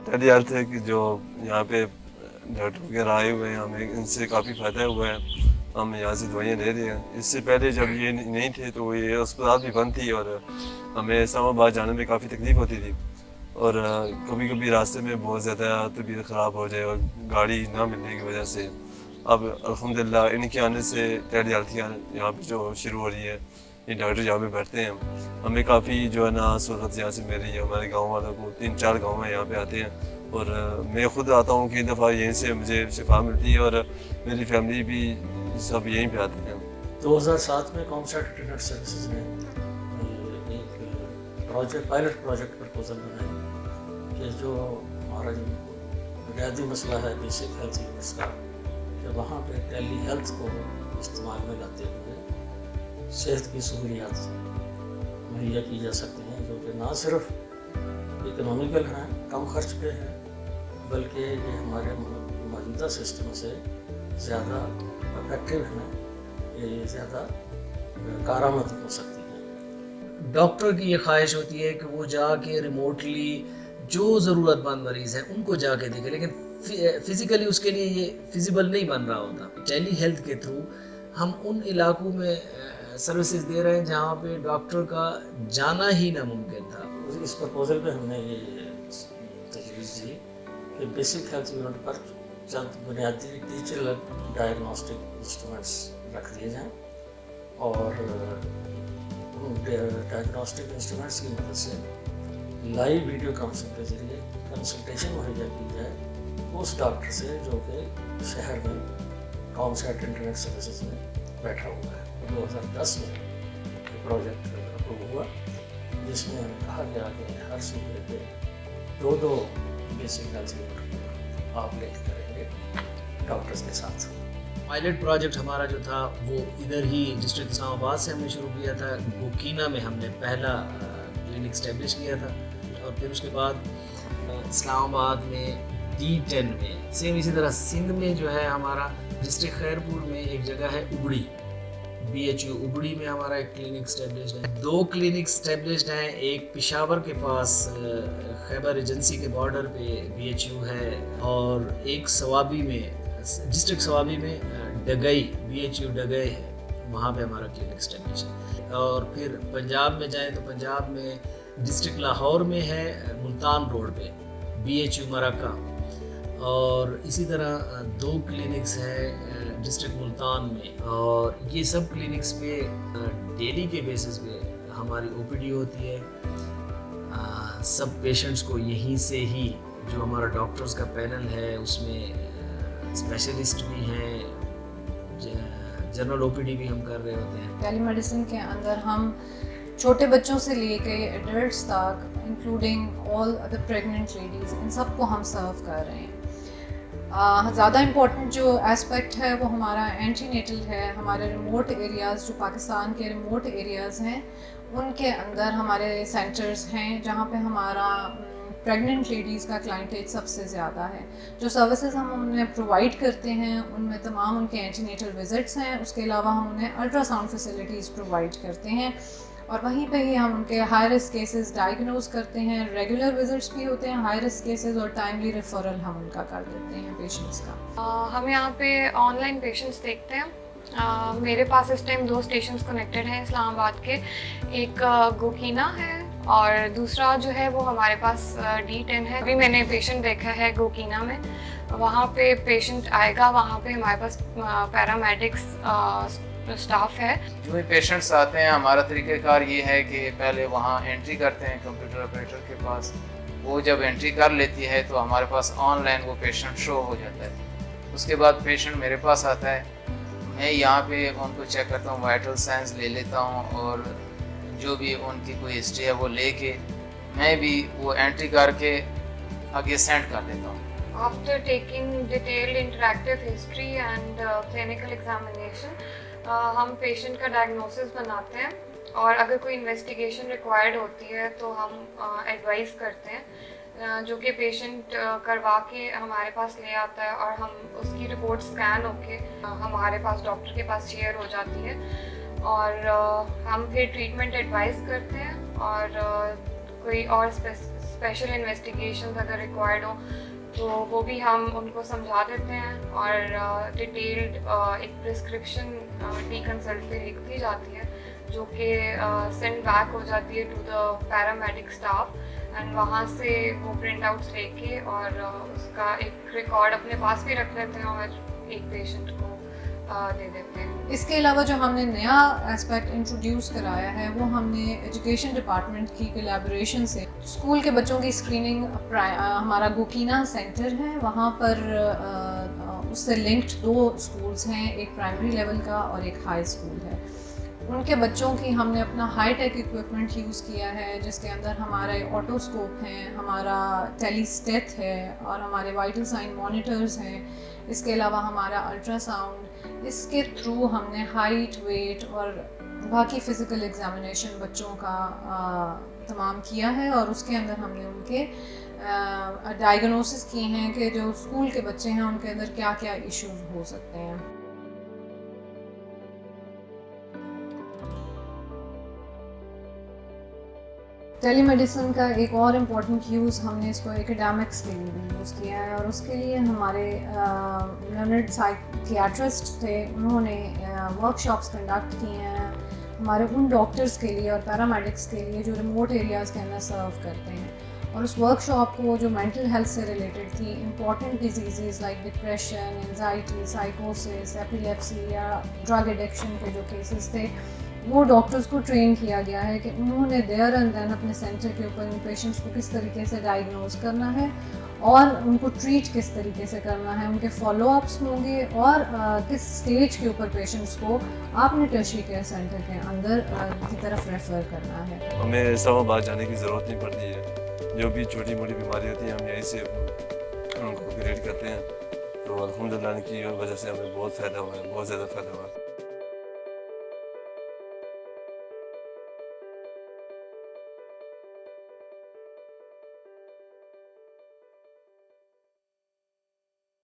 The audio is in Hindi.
टेली हेल्थ है कि जो यहाँ पे डॉक्टर वगैरह आए हुए हैं, हमें इनसे काफ़ी फ़ायदा हुआ है। हम यहाँ से दवाइयाँ ले रहे हैं। इससे पहले जब ये नहीं थे तो ये अस्पताल भी बंद थी और हमें इस्लामाबाद जाने में काफ़ी तकलीफ़ होती थी और कभी कभी रास्ते में बहुत ज़्यादा तबीयत ख़राब हो जाए और गाड़ी ना मिलने की वजह से अब अल्हम्दुलिल्लाह इनके आने से टेली हेल्थ यहाँ पे जो शुरू हो रही है, ये डॉक्टर यहाँ पे बैठते हैं। हमें काफ़ी जो है ना सहूलत यहाँ से मिल रही है। हमारे गाँव वालों को 3-4 गाँव में यहाँ पे आते हैं और मैं ख़ुद आता हूँ कई दफ़ा, यहीं से मुझे शिफा मिलती है और मेरी फैमिली भी सब यहीं पे आते हैं। 2007 में कॉमसेट इंटरनेट सर्विसेज ने एक पायलट प्रोजेक्ट प्रपोजल बनाया कि जो हमारा जो बुनियादी मसला है बेसिक हेल्थ यूनिट्स का, कि वहाँ पे टेली हेल्थ को इस्तेमाल में लाते हुए सेहत की सहूलियात मुहैया की जा सकती हैं, जो कि ना सिर्फ इकोनॉमिकल हैं, कम खर्च पे हैं, बल्कि ये हमारे मौजूदा सिस्टम से ज़्यादा इफेक्टिव हैं, ये ज़्यादा कारआमद हो सकती है। डॉक्टर की ये ख्वाहिश होती है कि वो जाके रिमोटली जो ज़रूरतमंद मरीज़ है उनको जाके देखे, लेकिन फिज़िकली उसके लिए ये फिजिबल नहीं बन रहा होता। टेली हेल्थ के थ्रू हम उन इलाकों में सर्विसेज दे रहे हैं जहाँ पे डॉक्टर का जाना ही नामुमकिन था। इस प्रपोजल पे हमने ये तजवीज़ दी कि बेसिक हेल्थ यूनिट पर चंद बुनियादी डिजिटल डायग्नोस्टिक इंस्ट्रूमेंट्स रख दिए जाएँ और डायग्नोस्टिक इंस्ट्रूमेंट्स की मदद से लाइव वीडियो कॉन्फ्रेंस के जरिए कंसल्टेशन मुहैया की जाए उस डॉक्टर से जो कि शहर में कॉमसेट इंटरनेट सर्विसेज में बैठा हुआ है। 2010 में ये प्रोजेक्ट अप्रूव हुआ, जिसमें कहा गया कि हर सूबे पे 2-2 बेसिक हेल्थ यूनिट आप लेकर करेंगे डॉक्टर्स के साथ। पायलट प्रोजेक्ट हमारा जो था वो इधर ही डिस्ट्रिक्ट इस्लामाबाद से हमने शुरू किया था। गोकीना में हमने पहला क्लिनिक स्टैब्लिश किया था और फिर उसके बाद इस्लामाबाद में D10 में, सेम इसी तरह सिंध में जो है हमारा डिस्ट्रिक्ट खैरपुर में एक जगह है उबड़ी, BHU उबड़ी में हमारा एक क्लिनिक स्टैब्लिश्ड है। 2 क्लिनिक स्टैब्लिश्ड हैं, एक पेशावर के पास खैबर एजेंसी के बॉर्डर पे BHU है और एक सवाबी में, डिस्ट्रिक्ट सवाबी में डगई BHU डगई है, वहाँ पे हमारा क्लिनिक स्टैब्लिश है। और फिर पंजाब में जाएं तो पंजाब में डिस्ट्रिक्ट लाहौर में है मुल्तान रोड पे BHU मरक्का, और इसी तरह 2 क्लिनिक्स हैं डिस्ट्रिक्ट मुल्तान में। और ये सब क्लिनिक्स पे डेली के बेसिस पे हमारी OPD होती है। सब पेशेंट्स को यहीं से ही, जो हमारा डॉक्टर्स का पैनल है उसमें स्पेशलिस्ट भी हैं, जनरल OPD भी हम कर रहे होते हैं। टेली मेडिसिन के अंदर हम छोटे बच्चों से लेके एडल्ट्स तक, including all other pregnant ladies, इन सबको हम सर्व कर रहे हैं। ज़्यादा इम्पोर्टेंट जो एस्पेक्ट है वो हमारा एंटीनेटल है। हमारे रिमोट एरियाज़, जो पाकिस्तान के रिमोट एरियाज़ हैं, उनके अंदर हमारे सेंटर्स हैं जहाँ पे हमारा प्रेग्नेंट लेडीज़ का क्लाइंटेज सबसे ज़्यादा है। जो सर्विसेज हम उन्हें प्रोवाइड करते हैं उनमें तमाम उनके एंटीनेटल विज़िट्स हैं। उसके अलावा हम उन्हें अल्ट्रासाउंड फैसिलिटीज़ प्रोवाइड करते हैं और वहीं पे ही हम उनके हाई रिस्क केसेस डायग्नोज करते हैं। रेगुलर विजिट्स भी होते हैं हाई रिस्क केसेस और टाइमली रेफरल हम उनका कर देते हैं पेशेंट्स का। हम यहाँ पे ऑनलाइन पेशेंट्स देखते हैं। मेरे पास इस टाइम 2 स्टेशंस कनेक्टेड हैं इस्लामाबाद के, एक गोकीना है और दूसरा जो है वो हमारे पास D10 है। अभी मैंने पेशेंट देखा है गोकीना में, वहाँ पे पेशेंट आएगा, वहाँ पे हमारे पास पैरामेडिक्स स्टाफ है। जो भी पेशेंट्स आते हैं, हमारा तरीक़ाकार ये है कि पहले वहाँ एंट्री करते हैं कंप्यूटर ऑपरेटर के पास। वो जब एंट्री कर लेती है तो हमारे पास ऑनलाइन वो पेशेंट शो हो जाता है। उसके बाद पेशेंट मेरे पास आता है, मैं यहाँ पे उनको चेक करता हूँ, वाइटल साइंस ले लेता हूँ और जो भी उनकी कोई हिस्ट्री है वो लेके मैं भी वो एंट्री करके आगे सेंड कर देता हूँ। After taking detailed interactive history and clinical examination, हम पेशेंट का डायग्नोसिस बनाते हैं और अगर कोई इन्वेस्टिगेशन रिक्वायर्ड होती है तो हम एडवाइस करते हैं, जो कि पेशेंट करवा के हमारे पास ले आता है और हम उसकी रिपोर्ट स्कैन होके हमारे पास डॉक्टर के पास शेयर हो जाती है और हम फिर ट्रीटमेंट एडवाइस करते हैं और कोई और स्पेशल इन्वेस्टिगेशन अगर रिक्वायर्ड हो तो वो भी हम उनको समझा देते हैं, और डिटेल्ड एक प्रिस्क्रिप्शन टी कंसल्ट पे लिख दी जाती है जो कि सेंड बैक हो जाती है to the paramedic staff, and वहाँ से वो प्रिंट आउट्स लेके और उसका एक रिकॉर्ड अपने पास भी रख लेते हैं और एक पेशेंट को दे देते हैं। इसके अलावा जो हमने नया एस्पेक्ट इंट्रोड्यूस कराया है वो हमने एजुकेशन डिपार्टमेंट की कोलैबोरेशन से स्कूल के बच्चों की स्क्रीनिंग हमारा गोकीना सेंटर है, वहाँ पर उससे लिंक्ड 2 स्कूल्स हैं, एक प्राइमरी लेवल का और एक हाई स्कूल है। उनके बच्चों की हमने अपना हाई टेक इक्विपमेंट यूज़ किया है जिसके अंदर हमारे ऑटोस्कोप हैं, हमारा टेलीस्टेथ है और हमारे वाइटल साइन मॉनिटर्स हैं। इसके अलावा हमारा अल्ट्रासाउंड, इसके थ्रू हमने हाइट, वेट और बाकी फ़िज़िकल एग्जामिनेशन बच्चों का तमाम किया है, और उसके अंदर हमने उनके डायग्नोसिस किए हैं कि जो स्कूल के बच्चे हैं उनके अंदर क्या क्या इश्यूज हो सकते हैं। टेलीमेडिसिन का एक और इम्पॉर्टेंट यूज़ हमने इसको एकेडमिक्स के लिए भी यूज़ किया है, और उसके लिए हमारे लर्नड साइकियाट्रिस्ट थे, उन्होंने वर्कशॉप्स कंडक्ट किए हैं हमारे उन डॉक्टर्स के लिए और पैरामेडिक्स के लिए जो रिमोट एरियाज़ के अंदर सर्व करते हैं। और उस वर्कशॉप को जो मेंटल हेल्थ से रिलेटेड थी, important diseases like depression, anxiety, साइकोसिस, एपिलेप्सी या ड्रग एडिक्शन के जो केसेस थे, वो डॉक्टर्स को ट्रेन किया गया है कि उन्होंने देयर एंड देन अपने सेंटर के ऊपर इन पेशेंट्स को किस तरीके से डायग्नोज करना है और उनको ट्रीट किस तरीके से करना है, उनके फॉलोअप्स होंगे और किस स्टेज के ऊपर पेशेंट्स को आपने टर्शियरी केयर सेंटर के अंदर की तरफ रेफ़र करना है। हमें इस्लामाबाद जाने की ज़रूरत नहीं पड़ती है, जो भी छोटी मोटी बीमारी होती है हम यहीं से उनको क्रिएट करते हैं। तो अल्हम्दुलिल्लाह की वजह से हमें बहुत फ़ायदा हुआ है, बहुत ज़्यादा फ़ायदा हुआ है।